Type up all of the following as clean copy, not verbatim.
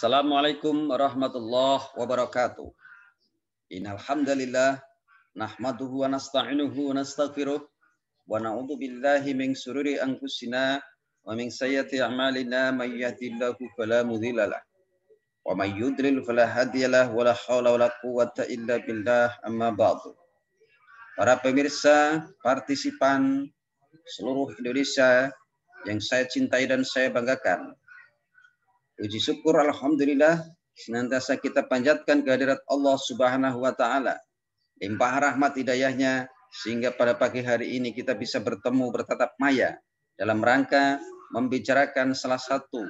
Assalamualaikum warahmatullahi wabarakatuh. Innal hamdalillah nahmaduhu wa nasta'inuhu wa nastaghfiruh wa na'udzu billahi min shururi anfusina wa min sayyiati a'malina may yahdihillahu fala mudhillalah wa may yudlil fala hadiyalah wa la haula wa la quwwata illa billah amma ba'du. Para pemirsa, partisipan seluruh Indonesia yang saya cintai dan saya banggakan. Puji syukur alhamdulillah senantiasa kita panjatkan kehadirat Allah Subhanahu wa taala. Limpah rahmat hidayahnya sehingga pada pagi hari ini kita bisa bertemu bertatap maya dalam rangka membicarakan salah satu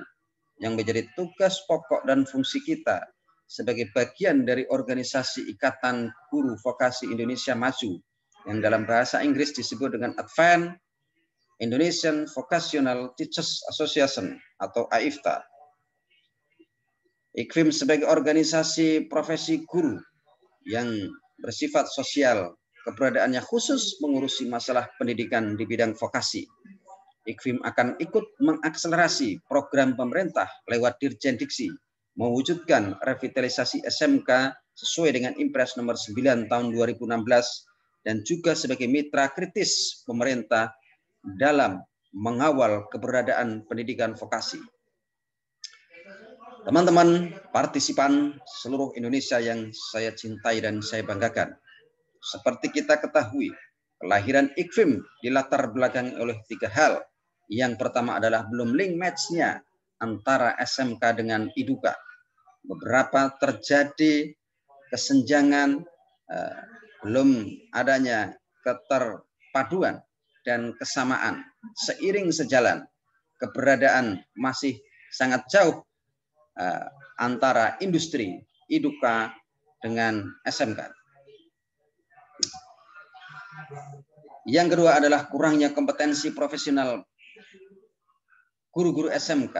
yang menjadi tugas pokok dan fungsi kita sebagai bagian dari organisasi Ikatan Guru Vokasi Indonesia Maju yang dalam bahasa Inggris disebut dengan Advent Indonesian Vocational Teachers Association atau AIVTA. IKVIM sebagai organisasi profesi guru yang bersifat sosial, keberadaannya khusus mengurusi masalah pendidikan di bidang vokasi. IKVIM akan ikut mengakselerasi program pemerintah lewat Dirjen Diksi, mewujudkan revitalisasi SMK sesuai dengan Impres nomor 9 tahun 2016 dan juga sebagai mitra kritis pemerintah dalam mengawal keberadaan pendidikan vokasi. Teman-teman partisipan seluruh Indonesia yang saya cintai dan saya banggakan. Seperti kita ketahui, kelahiran IKVIM dilatar belakangi oleh tiga hal. Yang pertama adalah belum link match-nya antara SMK dengan IDUKA. Beberapa terjadi kesenjangan, belum adanya keterpaduan dan kesamaan. Seiring sejalan, keberadaan masih sangat jauh antara industri IDUKA dengan SMK. Yang kedua adalah kurangnya kompetensi profesional guru-guru SMK.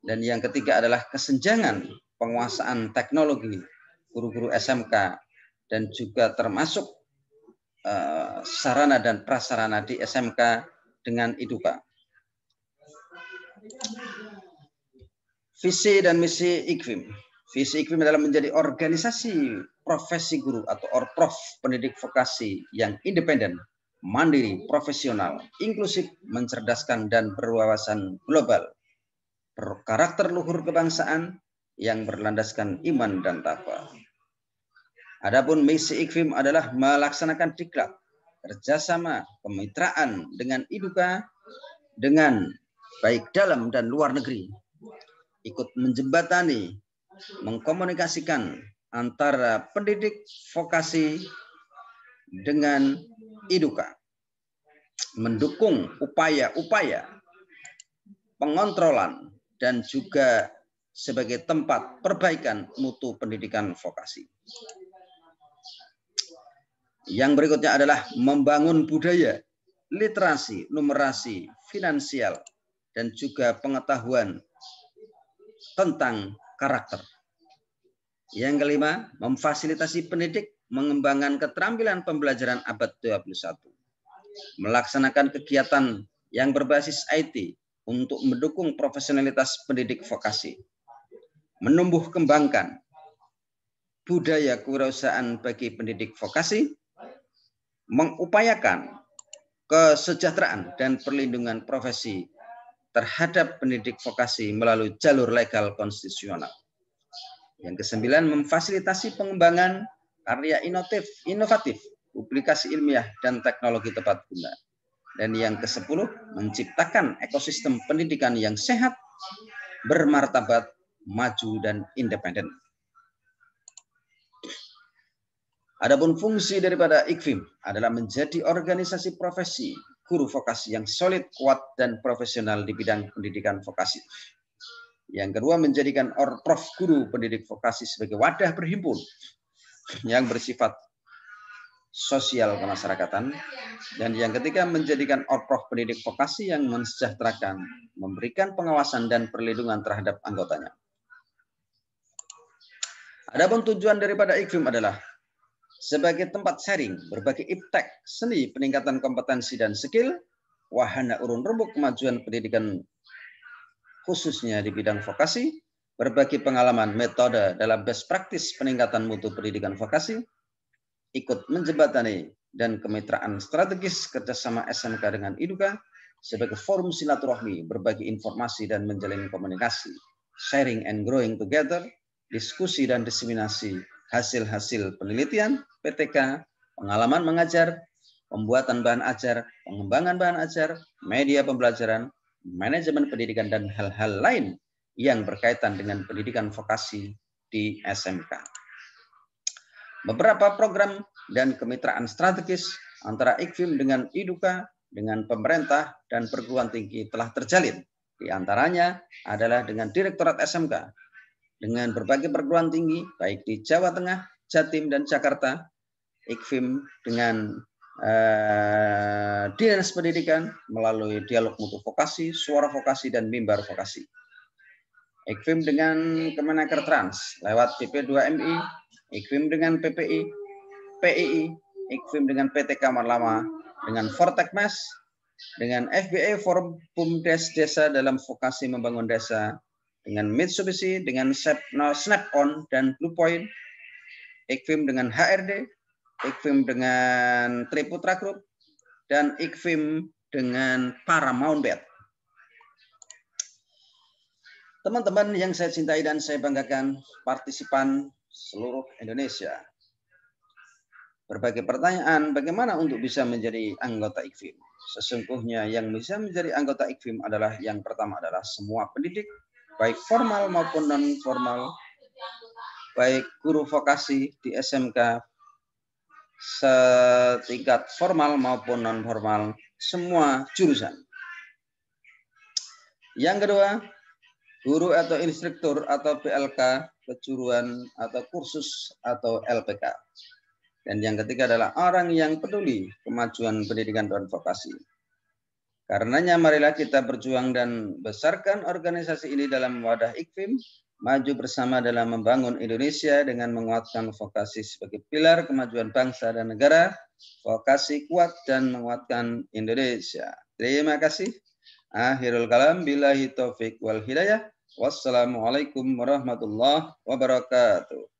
Dan yang ketiga adalah kesenjangan penguasaan teknologi guru-guru SMK dan juga termasuk sarana dan prasarana di SMK dengan IDUKA. Visi dan misi IKVIM. Visi IKVIM adalah menjadi organisasi profesi guru atau orprof pendidik vokasi yang independen, mandiri, profesional, inklusif, mencerdaskan dan berwawasan global, berkarakter luhur kebangsaan yang berlandaskan iman dan takwa. Adapun misi IKVIM adalah melaksanakan diklat, kerjasama, kemitraan dengan IDUKA dengan baik dalam dan luar negeri, ikut menjembatani, mengkomunikasikan antara pendidik vokasi dengan IDUKA, mendukung upaya-upaya pengontrolan dan juga sebagai tempat perbaikan mutu pendidikan vokasi. Yang berikutnya adalah membangun budaya, literasi, numerasi, finansial, dan juga pengetahuan tentang karakter. Yang kelima, memfasilitasi pendidik mengembangkan keterampilan pembelajaran abad 21. Melaksanakan kegiatan yang berbasis IT untuk mendukung profesionalitas pendidik vokasi. Menumbuh kembangkan budaya kewirausahaan bagi pendidik vokasi. Mengupayakan kesejahteraan dan perlindungan profesi terhadap pendidik vokasi melalui jalur legal konstitusional. Yang kesembilan, memfasilitasi pengembangan karya inovatif, publikasi ilmiah, dan teknologi tepat guna. Dan yang kesepuluh, menciptakan ekosistem pendidikan yang sehat, bermartabat, maju, dan independen. Adapun fungsi daripada IKVIM adalah menjadi organisasi profesi guru vokasi yang solid, kuat, dan profesional di bidang pendidikan vokasi. Yang kedua, menjadikan orprof guru pendidik vokasi sebagai wadah berhimpun yang bersifat sosial kemasyarakatan. Dan yang ketiga, menjadikan orprof pendidik vokasi yang mensejahterakan, memberikan pengawasan dan perlindungan terhadap anggotanya. Adapun tujuan daripada IKVIM adalah sebagai tempat sharing, berbagai iptek, seni, peningkatan kompetensi dan skill, wahana urun rembuk kemajuan pendidikan khususnya di bidang vokasi, berbagi pengalaman metode dalam best practice peningkatan mutu pendidikan vokasi, ikut menjembatani dan kemitraan strategis kerjasama SMK dengan IDUKA sebagai forum silaturahmi, berbagi informasi dan menjalin komunikasi, sharing and growing together, diskusi dan diseminasi hasil-hasil penelitian, PTK, pengalaman mengajar, pembuatan bahan ajar, pengembangan bahan ajar, media pembelajaran, manajemen pendidikan, dan hal-hal lain yang berkaitan dengan pendidikan vokasi di SMK. Beberapa program dan kemitraan strategis antara IKFIM dengan IDUKA, dengan pemerintah dan perguruan tinggi telah terjalin. Di antaranya adalah dengan Direktorat SMK, dengan berbagai perguruan tinggi, baik di Jawa Tengah, Jatim, dan Jakarta, IKFIM dengan Dinas Pendidikan melalui dialog mutu vokasi, suara vokasi, dan mimbar vokasi. IKFIM dengan Kemenaker Trans lewat PP2MI, IKFIM dengan PPI, PII, IKFIM dengan PT Kamar Lama, dengan Fortekmas, dengan FBA Forum Bumdes Desa dalam vokasi membangun desa, dengan Mitsubishi, dengan Snap-on dan Bluepoint, IKFIM dengan HRD, IKFIM dengan Triputra Group, dan IKFIM dengan Paramount Bet. Teman-teman yang saya cintai dan saya banggakan, partisipan seluruh Indonesia. Berbagai pertanyaan, bagaimana untuk bisa menjadi anggota IKFIM? Sesungguhnya yang bisa menjadi anggota IKFIM adalah yang pertama adalah semua pendidik, baik formal maupun non-formal, baik guru vokasi di SMK, setingkat formal maupun non-formal, semua jurusan. Yang kedua, guru atau instruktur atau PLK, kejuruan atau kursus atau LPK. Dan yang ketiga adalah orang yang peduli kemajuan pendidikan dan vokasi. Karenanya marilah kita berjuang dan besarkan organisasi ini dalam wadah IKFIM, maju bersama dalam membangun Indonesia dengan menguatkan vokasi sebagai pilar kemajuan bangsa dan negara, vokasi kuat dan menguatkan Indonesia. Terima kasih. Akhirul kalam, billahi taufik wal hidayah. Wassalamualaikum warahmatullahi wabarakatuh.